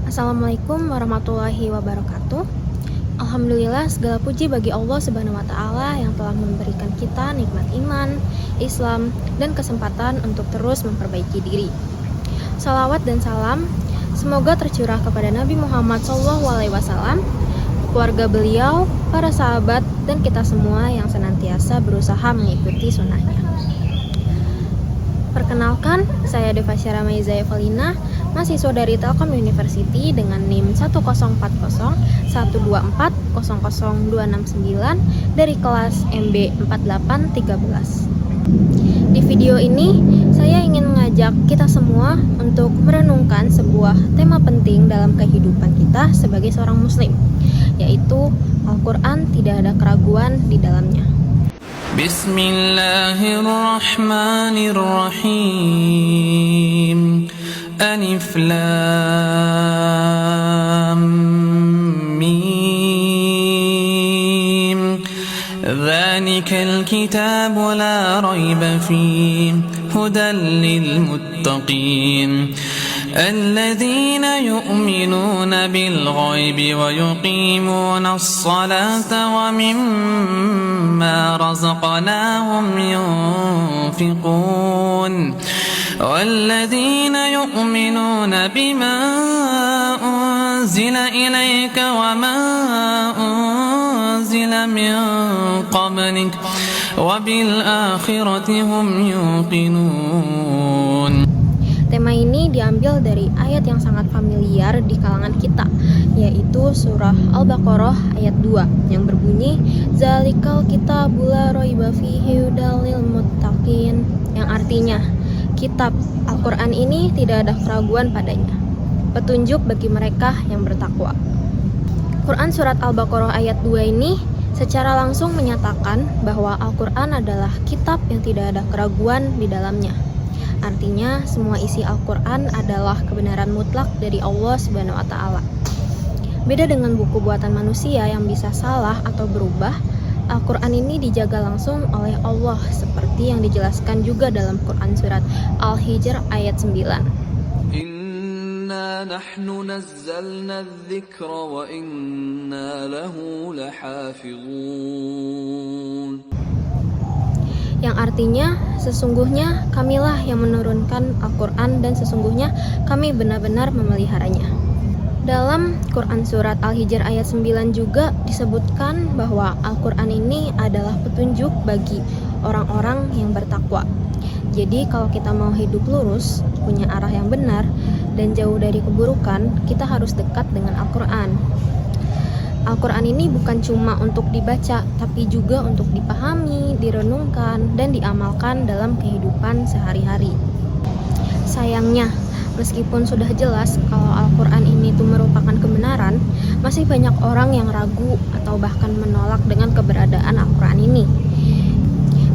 Assalamualaikum warahmatullahi wabarakatuh. Alhamdulillah, segala puji bagi Allah Subhanahu wa Ta'ala yang telah memberikan kita nikmat iman, Islam, dan kesempatan untuk terus memperbaiki diri. Salawat dan salam semoga tercurah kepada Nabi Muhammad SAW, keluarga beliau, para sahabat, dan kita semua yang senantiasa berusaha mengikuti sunnahnya. Perkenalkan, saya Deva Syara Maiza Evelina, mahasiswa dari Telkom University dengan NIM 1040124000269 dari kelas MB 4813. Di video ini, saya ingin mengajak kita semua untuk merenungkan sebuah tema penting dalam kehidupan kita sebagai seorang muslim, yaitu Al-Quran tidak ada keraguan di dalamnya. Bismillahirrahmanirrahim. Alif Lam Mim. Dzalikal kitabu la raiba fihi hudan lil muttaqin. الذين يؤمنون بالغيب ويقيمون الصلاة ومما رزقناهم ينفقون والذين يؤمنون بما أنزل إليك وما أنزل من قبلك وبالآخرة هم يوقنون. Tema ini diambil dari ayat yang sangat familiar di kalangan kita, yaitu surah Al-Baqarah ayat 2 yang berbunyi Zalikal kitabu la raiba fihi hudal lil muttaqin, yang artinya kitab Al-Quran ini tidak ada keraguan padanya, petunjuk bagi mereka yang bertakwa. Quran surat Al-Baqarah ayat 2 ini secara langsung menyatakan bahwa Al-Quran adalah kitab yang tidak ada keraguan di dalamnya. Artinya, semua isi Al-Quran adalah kebenaran mutlak dari Allah Subhanahu wa Ta'ala. Beda dengan buku buatan manusia yang bisa salah atau berubah, Al-Quran ini dijaga langsung oleh Allah, seperti yang dijelaskan juga dalam Quran surat Al-Hijr ayat 9. Inna nahnu nazzalna adh-dhikra wa inna lahu lahafizun. Yang artinya, sesungguhnya kamilah yang menurunkan Al-Quran dan sesungguhnya kami benar-benar memeliharanya. Dalam Quran surat Al-Hijr ayat 9 juga disebutkan bahwa Al-Quran ini adalah petunjuk bagi orang-orang yang bertakwa. Jadi kalau kita mau hidup lurus, punya arah yang benar, dan jauh dari keburukan, kita harus dekat dengan Al-Quran. Al-Quran ini bukan cuma untuk dibaca, tapi juga untuk dipahami, direnungkan, dan diamalkan dalam kehidupan sehari-hari. Sayangnya, meskipun sudah jelas kalau Al-Quran ini tuh merupakan kebenaran, masih banyak orang yang ragu atau bahkan menolak dengan keberadaan Al-Quran ini.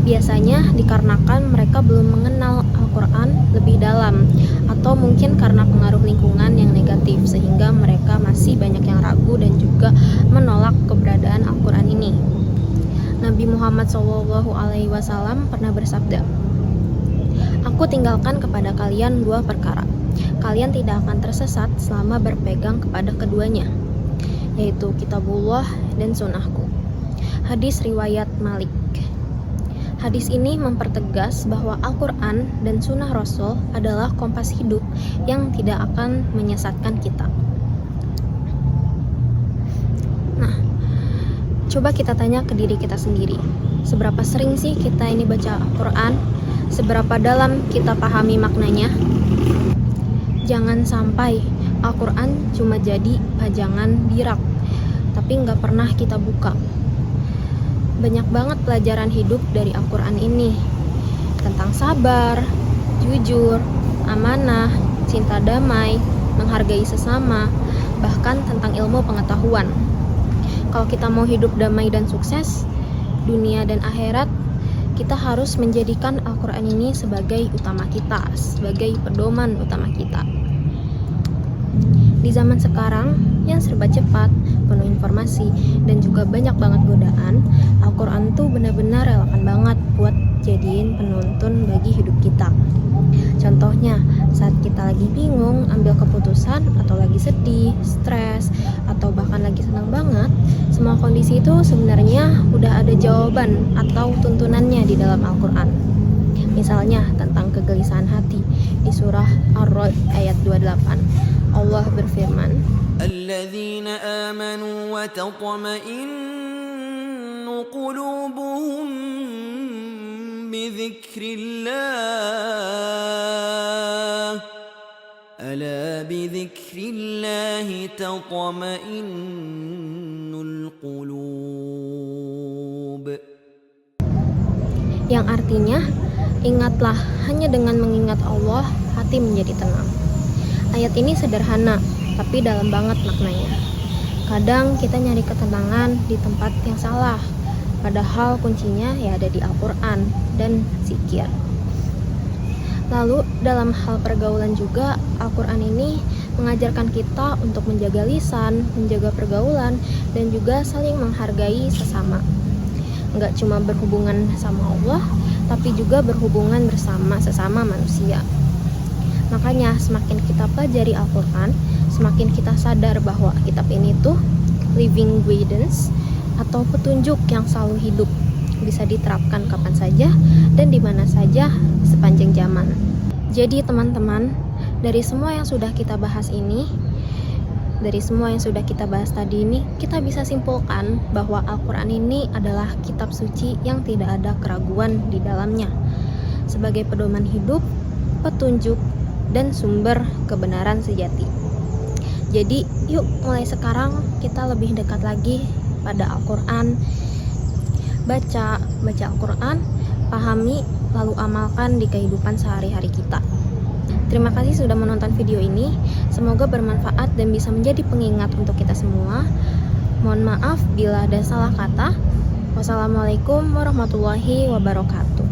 Biasanya dikarenakan mereka belum mengenal Al-Quran lebih dalam, atau mungkin karena pengaruh lingkungan yang negatif, sehingga mereka masih banyak yang ragu dan juga menolak keberadaan Al-Quran ini. Nabi Muhammad SAW pernah bersabda, "Aku tinggalkan kepada kalian 2 perkara. Kalian tidak akan tersesat selama berpegang kepada keduanya, yaitu kitabullah dan sunnahku." Hadis riwayat Malik. Hadis ini mempertegas bahwa Al-Quran dan Sunnah Rasul adalah kompas hidup yang tidak akan menyesatkan kita. Nah, coba kita tanya ke diri kita sendiri, seberapa sering sih kita ini baca Al-Quran? Seberapa dalam kita pahami maknanya? Jangan sampai Al-Quran cuma jadi pajangan di rak, tapi nggak pernah kita buka. Banyak banget pelajaran hidup dari Al-Quran ini, tentang sabar, jujur, amanah, cinta damai, menghargai sesama, bahkan tentang ilmu pengetahuan. Kalau kita mau hidup damai dan sukses, dunia dan akhirat, kita harus menjadikan Al-Quran ini sebagai utama kita, sebagai pedoman utama kita. Di zaman sekarang yang serba cepat, penuh informasi, dan juga banyak banget godaan, Al-Quran tuh benar-benar relevan banget buat jadiin penuntun bagi hidup kita. Contohnya, saat kita lagi bingung ambil keputusan atau lagi sedih, stres, atau bahkan lagi senang banget, semua kondisi itu sebenarnya udah ada jawaban atau tuntunannya di dalam Al-Quran. Misalnya tentang kegelisahan hati di surah Ar-Ra'd ayat 28. Allah berfirman, الذين آمنوا وتطمئن قلوبهم بذكر الله ألا بذكر الله تطمئن القلوب. yang artinya, ingatlah, hanya dengan mengingat Allah, hati menjadi tenang. Ayat ini sederhana, tapi dalam banget maknanya. Kadang kita nyari ketenangan di tempat yang salah, padahal kuncinya ya ada di Al-Quran dan zikir. Lalu dalam hal pergaulan juga, Al-Quran ini mengajarkan kita untuk menjaga lisan, menjaga pergaulan, dan juga saling menghargai sesama. Nggak cuma berhubungan sama Allah, tapi juga berhubungan bersama sesama manusia. Makanya semakin kita pelajari Al-Quran, semakin kita sadar bahwa kitab ini tuh living guidance atau petunjuk yang selalu hidup, bisa diterapkan kapan saja dan di mana saja sepanjang zaman. Jadi teman-teman, dari semua yang sudah kita bahas ini, dari semua yang sudah kita bahas tadi ini, kita bisa simpulkan bahwa Al-Quran ini adalah kitab suci yang tidak ada keraguan di dalamnya, sebagai pedoman hidup, petunjuk, dan sumber kebenaran sejati. Jadi yuk mulai sekarang kita lebih dekat lagi pada Al-Quran, baca Al-Quran, pahami, lalu amalkan di kehidupan sehari-hari kita. Terima kasih sudah menonton video ini. Semoga bermanfaat dan bisa menjadi pengingat untuk kita semua. Mohon maaf bila ada salah kata. Wassalamualaikum warahmatullahi wabarakatuh.